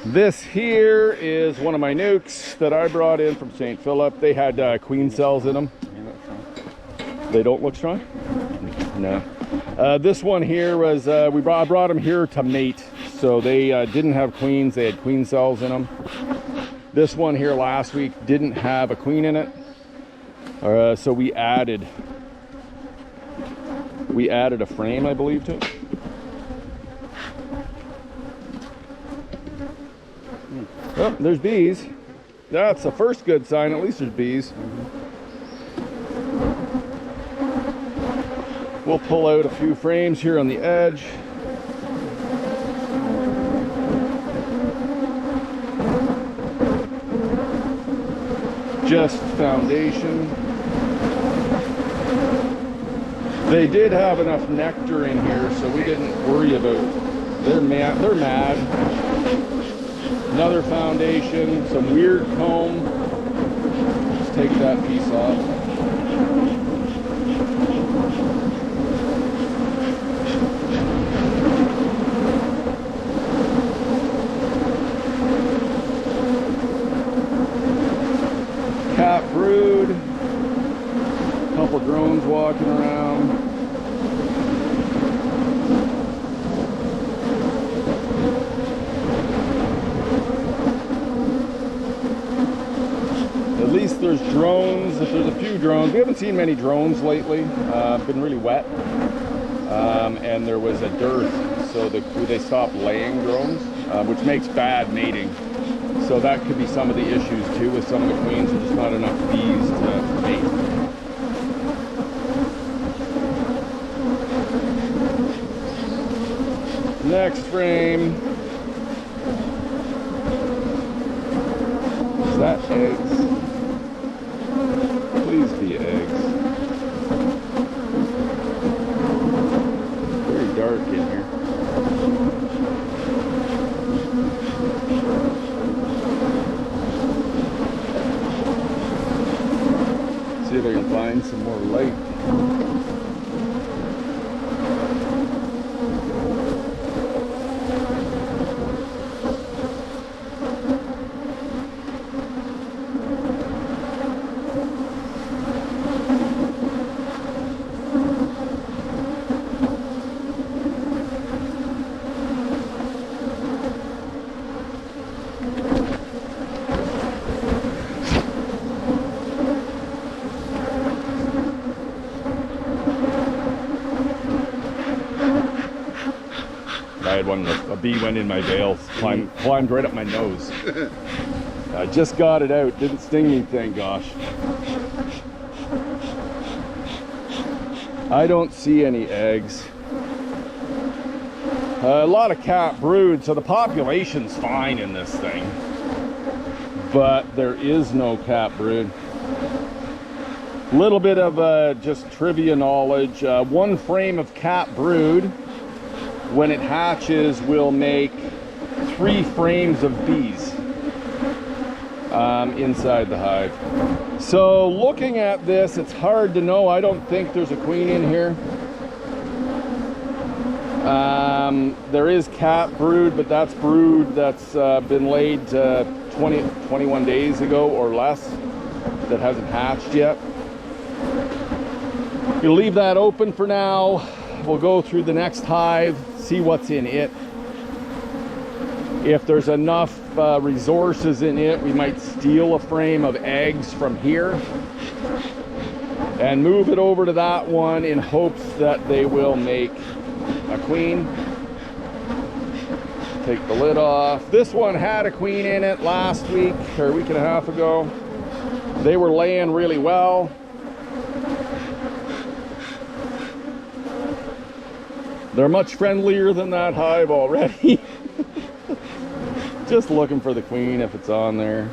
This here is one of my nukes that I brought in from St. Philip. They had queen cells in them. They don't look strong? No. This one here was, I brought them here to mate. So they didn't have queens, they had queen cells in them. This one here last week didn't have a queen in it. So we added a frame, I believe, to it. Oh, there's bees. That's the first good sign. At least there's bees. We'll pull out a few frames here on the edge. Just foundation. They did have enough nectar in here, so we didn't worry about it. They're mad. Another foundation, some weird comb. Let's take that piece off. Cat brood. A couple drones walking around. At least there's drones. If there's a few drones, we haven't seen many drones lately. Been really wet, and there was a dearth, so they stopped laying drones, which makes bad mating. So that could be some of the issues too with some of the queens. There's just not enough bees to mate. Next frame. Is that eggs? Please be eggs. Very dark in here. See if I can find some more light. I had one, a bee went in my veil, climbed right up my nose. I just got it out, didn't sting me, thank gosh. I don't see any eggs. A lot of cat brood, so the population's fine in this thing. But there is no cat brood. Little bit of just trivia knowledge. One frame of cat brood, when it hatches, will make 3 frames of bees inside the hive. So looking at this, it's hard to know. I don't think there's a queen in here. There is cat brood, but that's brood that's been laid 21 days ago or less that hasn't hatched yet. We'll leave that open for now. We'll go through the next hive, see what's in it. If there's enough resources in it, we might steal a frame of eggs from here and move it over to that one in hopes that they will make a queen. Take the lid off. This one had a queen in it last week or a week and a half ago. They were laying really well. They're much friendlier than that hive already. Just looking for the queen if it's on there.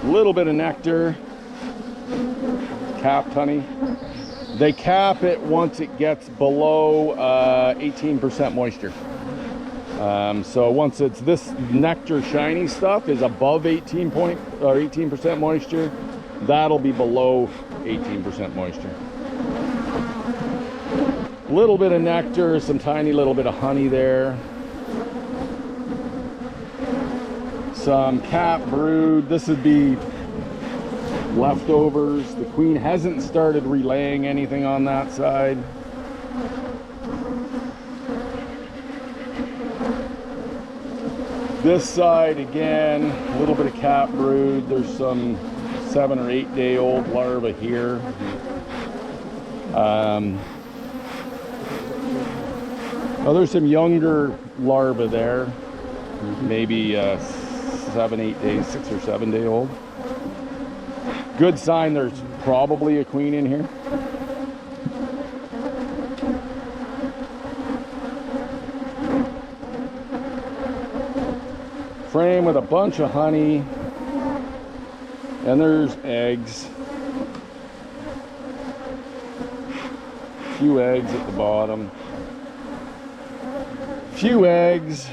Little bit of nectar. Capped honey. They cap it once it gets below 18% moisture. So once it's this nectar shiny stuff is above 18% moisture, that'll be below 18% moisture. A little bit of nectar, some tiny little bit of honey there. Some cap brood. This would be leftovers. The queen hasn't started relaying anything on that side. This side again, a little bit of cap brood. There's some 7 or 8 day old larva here. Oh, there's some younger larvae there, maybe 7, 8 days, 6 or 7 day old. Good sign there's probably a queen in here. Frame with a bunch of honey, and there's eggs. A few eggs at the bottom. Few eggs.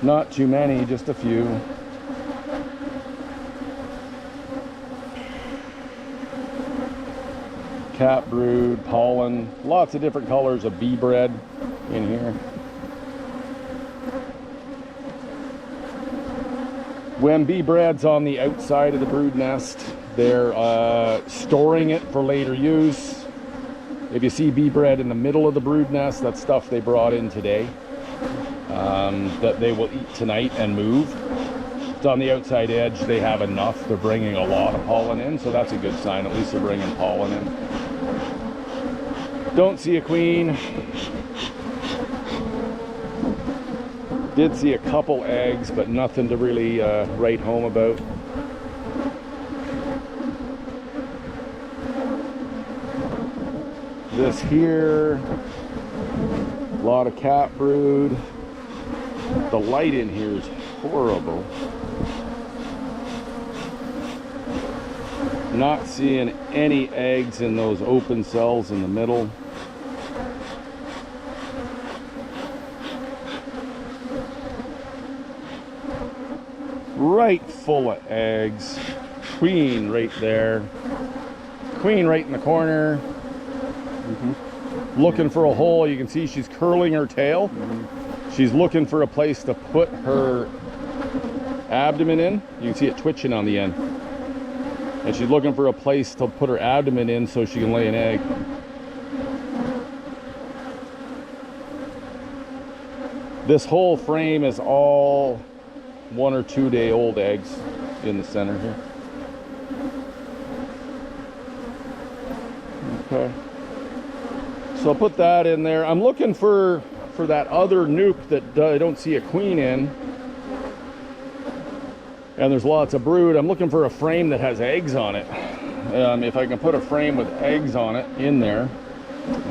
Not too many, just a few. Cap brood, pollen, lots of different colors of bee bread in here. When bee bread's on the outside of the brood nest, they're storing it for later use. If you see bee bread in the middle of the brood nest, that's stuff they brought in today that they will eat tonight and move. It's on the outside edge, they have enough. They're bringing a lot of pollen in, so that's a good sign. At least they're bringing pollen in. Don't see a queen. Did see a couple eggs, but nothing to really write home about. This here, a lot of cap brood. The light in here is horrible. Not seeing any eggs in those open cells in the middle. Right full of eggs. Queen right there. Queen right in the corner. Looking for a hole. You can see she's curling her tail. She's looking for a place to put her abdomen in. You can see it twitching on the end. And she's looking for a place to put her abdomen in so she can lay an egg. This whole frame is all 1 or 2 day old eggs in the center here. Okay. So I'll put that in there. I'm looking for that other nuke that I don't see a queen in. And there's lots of brood. I'm looking for a frame that has eggs on it. If I can put a frame with eggs on it in there,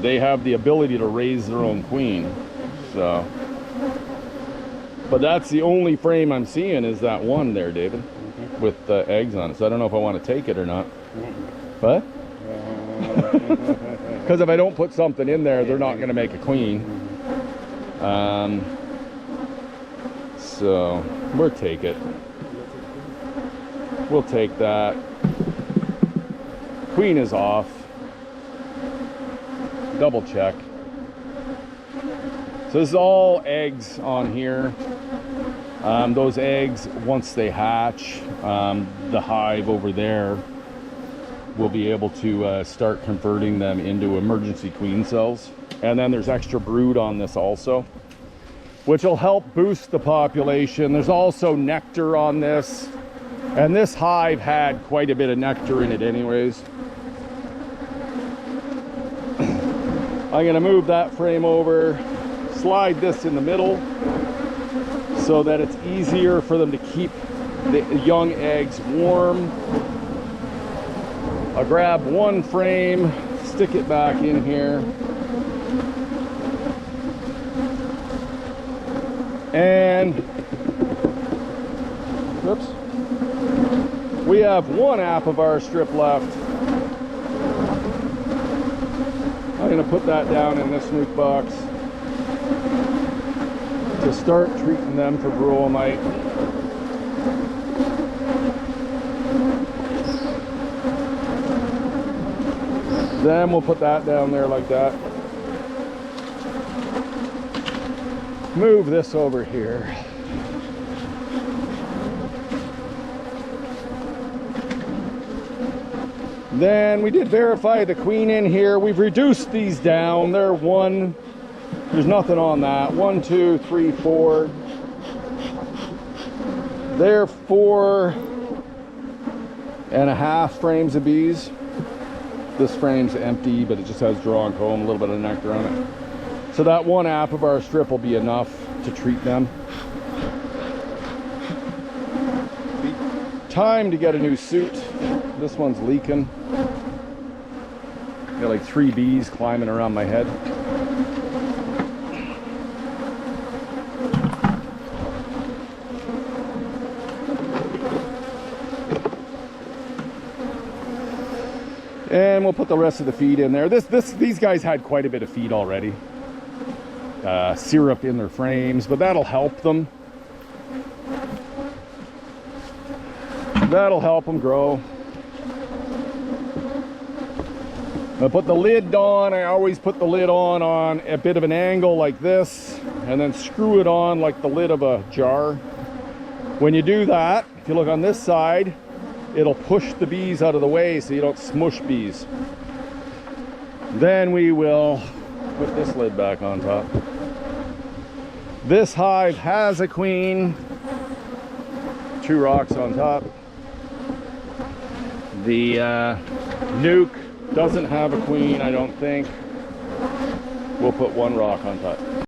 they have the ability to raise their own queen. So, but that's the only frame I'm seeing is that one there, David, with the eggs on it. So I don't know if I want to take it or not. What? Because if I don't put something in there, they're not going to make a queen. So we'll take it. We'll take that. Queen is off. Double check. So this is all eggs on here. Those eggs, once they hatch, the hive over there will be able to start converting them into emergency queen cells. And then there's extra brood on this also, which will help boost the population. There's also nectar on this. And this hive had quite a bit of nectar in it anyways. I'm gonna move that frame over, slide this in the middle so that it's easier for them to keep the young eggs warm. I'll grab one frame, stick it back in here. And, whoops. We have one apivar strip left. I'm going to put that down in this nuke box to start treating them for varroa mite. Then we'll put that down there like that. Move this over here. Then we did verify the queen in here. We've reduced these down. They're one, there's nothing on that. 1, 2, 3, 4. They're 4.5 frames of bees. This frame's empty, but it just has drawn comb, a little bit of nectar on it. So that one Appivar strip will be enough to treat them. Time to get a new suit. This one's leaking. Got like 3 bees climbing around my head. And we'll put the rest of the feed in there. These guys had quite a bit of feed already. Syrup in their frames, but that'll help them. That'll help them grow. I put the lid on. I always put the lid on a bit of an angle like this, and then screw it on like the lid of a jar. When you do that, if you look on this side, it'll push the bees out of the way so you don't smush bees. Then we will put this lid back on top. This hive has a queen. 2 rocks on top. The nuke doesn't have a queen, I don't think. We'll put 1 rock on top.